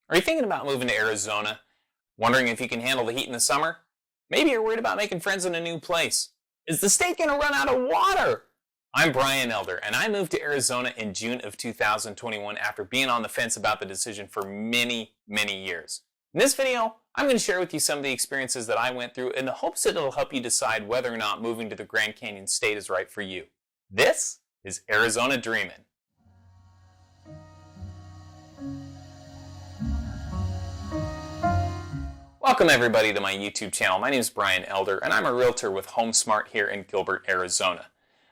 Are you thinking about moving to Arizona? Wondering if you can handle the heat in the summer? Maybe you're worried about making friends in a new place. Is the state going to run out of water? I'm Brian Elder, and I moved to Arizona in June of 2021 after being on the fence about the decision for many years. In this video, I'm going to share with you some of the experiences that I went through in the hopes that it'll help you decide whether or not moving to the Grand Canyon State is right for you. This is Arizona Dreamin'. Welcome everybody to my YouTube channel. My name is Brian Elder and I'm a realtor with HomeSmart here in Gilbert, Arizona.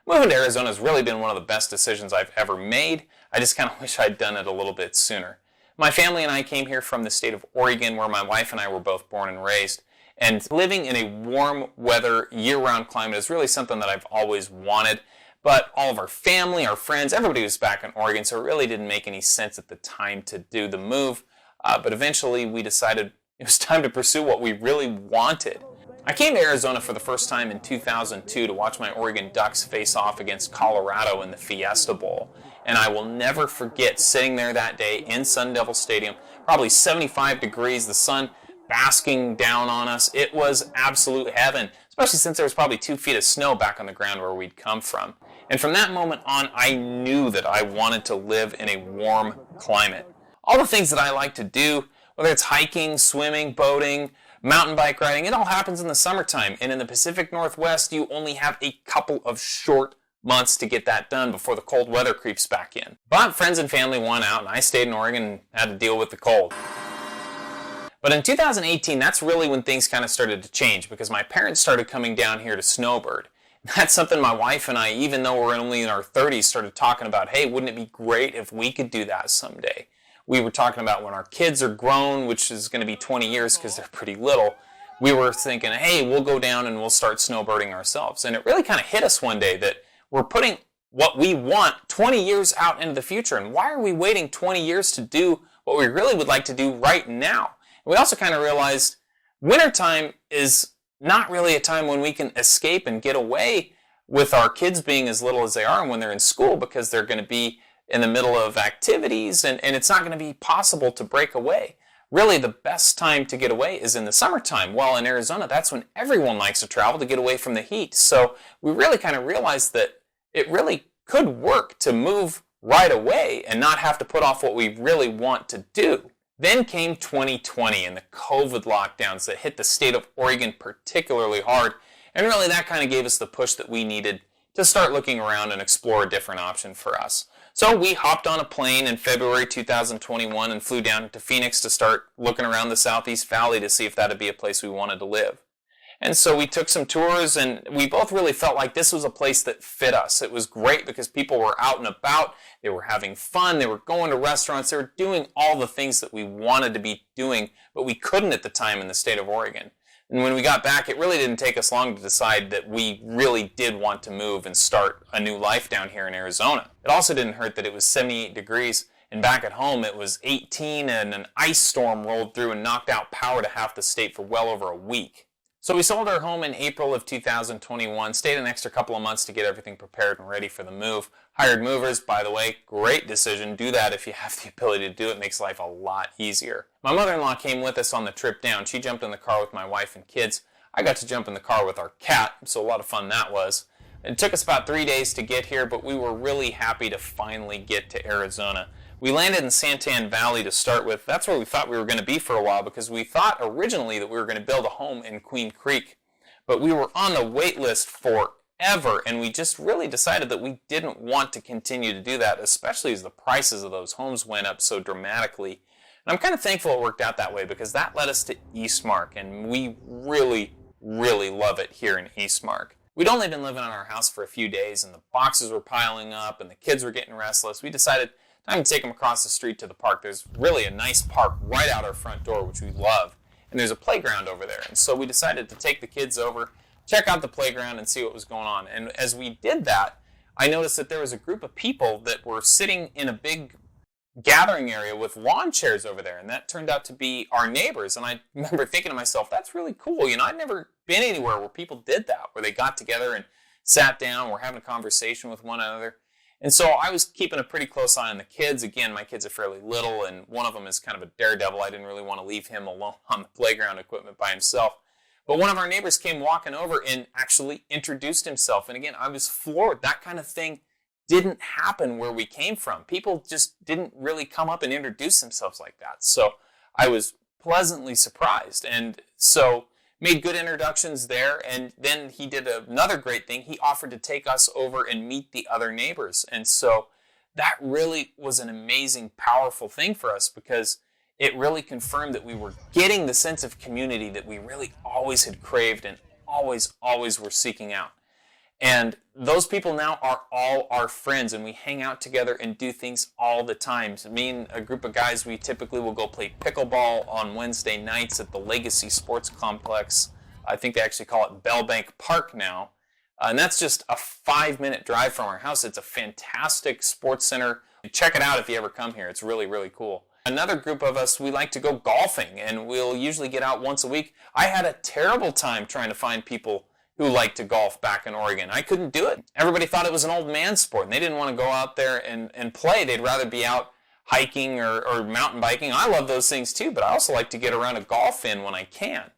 Moving to Arizona has really been one of the best decisions I've ever made. I just kind of wish I'd done it a little bit sooner. My family and I came here from the state of Oregon where my wife and I were both born and raised. And living in a warm weather, year-round climate is really something that I've always wanted. But all of our family, our friends, everybody was back in Oregon, so it really didn't make any sense at the time to do the move. But eventually we decided it was time to pursue what we really wanted. I came to Arizona for the first time in 2002 to watch my Oregon Ducks face off against Colorado in the Fiesta Bowl. And I will never forget sitting there that day in Sun Devil Stadium, probably 75 degrees, the sun basking down on us. It was absolute heaven, especially since there was probably 2 feet of snow back on the ground where we'd come from. And from that moment on, I knew that I wanted to live in a warm climate. All the things that I like to do, whether it's hiking, swimming, boating, mountain bike riding, it all happens in the summertime. And in the Pacific Northwest, you only have a couple of short months to get that done before the cold weather creeps back in. But friends and family won out, and I stayed in Oregon and had to deal with the cold. But in 2018, that's really when things kind of started to change because my parents started coming down here to snowbird. That's something my wife and I, even though we're only in our 30s, started talking about, hey, wouldn't it be great if we could do that someday? We were talking about when our kids are grown, which is going to be 20 years because they're pretty little, we were thinking, hey, we'll go down and we'll start snowbirding ourselves. And it really kind of hit us one day that we're putting what we want 20 years out into the future. And why are we waiting 20 years to do what we really would like to do right now? And we also kind of realized wintertime is not really a time when we can escape and get away with our kids being as little as they are and when they're in school because they're going to be in the middle of activities and it's not going to be possible to break away. Really, the best time to get away is in the summertime. Well, in Arizona, that's when everyone likes to travel to get away from the heat. So we really kind of realized that it really could work to move right away and not have to put off what we really want to do. Then came 2020 and the COVID lockdowns that hit the state of Oregon particularly hard. And really that kind of gave us the push that we needed to start looking around and explore a different option for us. So we hopped on a plane in February 2021 and flew down to Phoenix to start looking around the Southeast Valley to see if that'd be a place we wanted to live. And so we took some tours and we both really felt like this was a place that fit us. It was great because people were out and about, they were having fun, they were going to restaurants, they were doing all the things that we wanted to be doing, but we couldn't at the time in the state of Oregon. And when we got back, it really didn't take us long to decide that we really did want to move and start a new life down here in Arizona. It also didn't hurt that it was 78 degrees, and back at home it was 18, and an ice storm rolled through and knocked out power to half the state for well over a week. So we sold our home in April of 2021, stayed an extra couple of months to get everything prepared and ready for the move. Hired movers, by the way, great decision. Do that if you have the ability to do it. Makes life a lot easier. My mother-in-law came with us on the trip down. She jumped in the car with my wife and kids. I got to jump in the car with our cat, so a lot of fun that was. It took us about 3 days to get here, but we were really happy to finally get to Arizona. We landed in Santan Valley to start with. That's where we thought we were going to be for a while because we thought originally that we were going to build a home in Queen Creek. But we were on the wait list forever, and we just really decided that we didn't want to continue to do that, especially as the prices of those homes went up so dramatically. And I'm kind of thankful it worked out that way because that led us to Eastmark, and we really love it here in Eastmark. We'd only been living in our house for a few days, and the boxes were piling up, and the kids were getting restless. We decided time to take them across the street to the park. There's really a nice park right out our front door, which we love, and there's a playground over there. And so we decided to take the kids over, check out the playground, and see what was going on. And as we did that, I noticed that there was a group of people that were sitting in a big gathering area with lawn chairs over there, and that turned out to be our neighbors. And I remember thinking to myself, that's really cool. You know, I'd never been anywhere where people did that, where they got together and sat down, were having a conversation with one another. And so I was keeping a pretty close eye on the kids. Again, my kids are fairly little, and one of them is kind of a daredevil. I didn't really want to leave him alone on the playground equipment by himself. But one of our neighbors came walking over and actually introduced himself. And again, I was floored. That kind of thing didn't happen where we came from. People just didn't really come up and introduce themselves like that. So I was pleasantly surprised. And so made good introductions there, and then he did another great thing. He offered to take us over and meet the other neighbors. And so that really was an amazing, powerful thing for us, because it really confirmed that we were getting the sense of community that we really always had craved and always were seeking out. And those people now are all our friends, and we hang out together and do things all the time. So me and a group of guys, we typically will go play pickleball on Wednesday nights at the Legacy Sports Complex. I think they actually call it Bellbank Park now. And that's just a 5-minute drive from our house. It's a fantastic sports center. Check it out if you ever come here. It's really, really cool. Another group of us, we like to go golfing, and we'll usually get out once a week. I had a terrible time trying to find people who liked to golf back in Oregon. I couldn't do it. Everybody thought it was an old man sport, and they didn't want to go out there and play. They'd rather be out hiking or mountain biking. I love those things too, but I also like to get around a golf in when I can.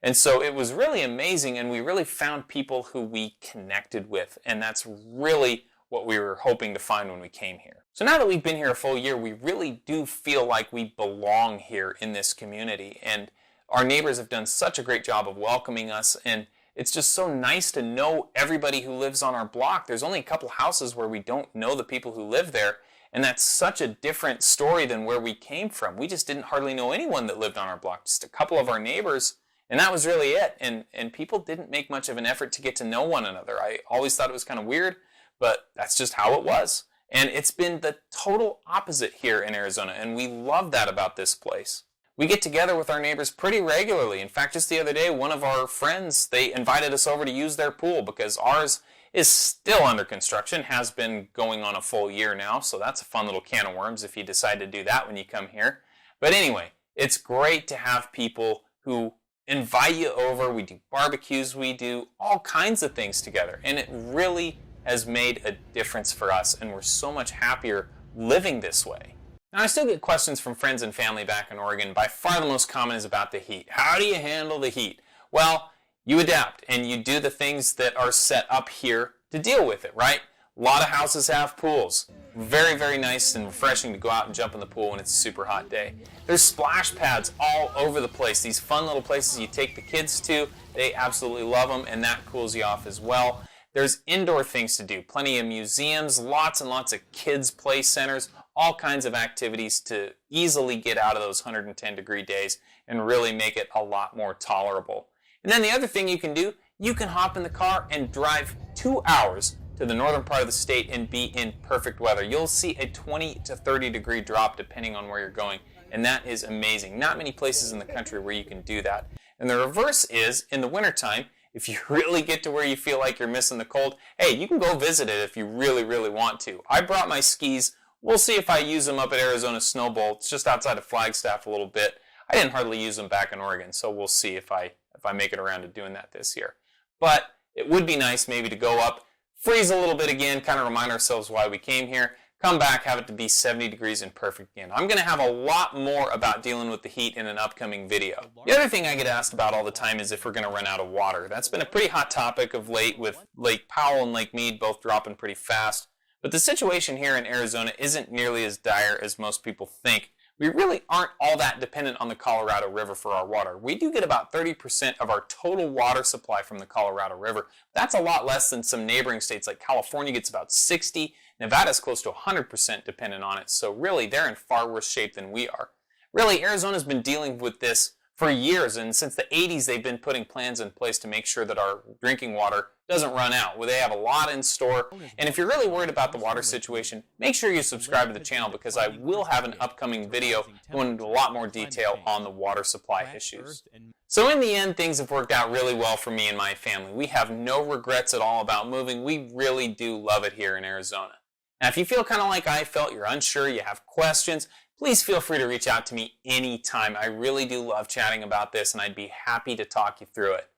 And so it was really amazing, and we really found people who we connected with, and that's really what we were hoping to find when we came here. So now that we've been here a full year, we really do feel like we belong here in this community, and our neighbors have done such a great job of welcoming us, and it's just so nice to know everybody who lives on our block. There's only a couple houses where we don't know the people who live there, and that's such a different story than where we came from. We just didn't hardly know anyone that lived on our block, just a couple of our neighbors, and that was really it. And people didn't make much of an effort to get to know one another. I always thought it was kind of weird, but that's just how it was. And it's been the total opposite here in Arizona, and we love that about this place. We get together with our neighbors pretty regularly. In fact, just the other day, one of our friends, they invited us over to use their pool because ours is still under construction, has been going on a full year now, so that's a fun little can of worms if you decide to do that when you come here. But anyway, it's great to have people who invite you over. We do barbecues, we do all kinds of things together, and it really has made a difference for us, and we're so much happier living this way. Now, I still get questions from friends and family back in Oregon. By far the most common is about the heat. How do you handle the heat? Well, you adapt and you do the things that are set up here to deal with it, right? A lot of houses have pools. Very, very nice and refreshing to go out and jump in the pool when it's a super hot day. There's splash pads all over the place. These fun little places you take the kids to. They absolutely love them, and that cools you off as well. There's indoor things to do. Plenty of museums, lots and lots of kids' play centers, all kinds of activities to easily get out of those 110-degree days and really make it a lot more tolerable. And then the other thing you can do, you can hop in the car and drive 2 hours to the northern part of the state and be in perfect weather. You'll see a 20 to 30-degree drop depending on where you're going, and that is amazing. Not many places in the country where you can do that. And the reverse is, in the wintertime, if you really get to where you feel like you're missing the cold, hey, you can go visit it if you really, really want to. I brought my skis. We'll see if I use them up at Arizona Snow Bowl. It's just outside of Flagstaff a little bit. I didn't hardly use them back in Oregon, so we'll see if I make it around to doing that this year. But it would be nice maybe to go up, freeze a little bit again, kind of remind ourselves why we came here, come back, have it to be 70 degrees and perfect again. I'm going to have a lot more about dealing with the heat in an upcoming video. The other thing I get asked about all the time is if we're going to run out of water. That's been a pretty hot topic of late with Lake Powell and Lake Mead both dropping pretty fast. But the situation here in Arizona isn't nearly as dire as most people think. We really aren't all that dependent on the Colorado River for our water. We do get about 30% of our total water supply from the Colorado River. That's a lot less than some neighboring states like California gets about 60. Nevada's close to 100% dependent on it. So really, they're in far worse shape than we are. Really, Arizona's been dealing with this for years, and since the 80s, they've been putting plans in place to make sure that our drinking water doesn't run out. Well, they have a lot in store, and if you're really worried about the water situation, make sure you subscribe to the channel because I will have an upcoming video going into a lot more detail on the water supply issues. So in the end, things have worked out really well for me and my family. We have no regrets at all about moving. We really do love it here in Arizona. Now, if you feel kind of like I felt, you're unsure, you have questions, please feel free to reach out to me anytime. I really do love chatting about this, and I'd be happy to talk you through it.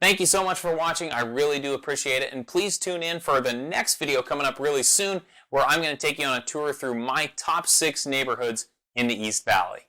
Thank you so much for watching. I really do appreciate it. And please tune in for the next video coming up really soon, where I'm going to take you on a tour through my top 6 neighborhoods in the East Valley.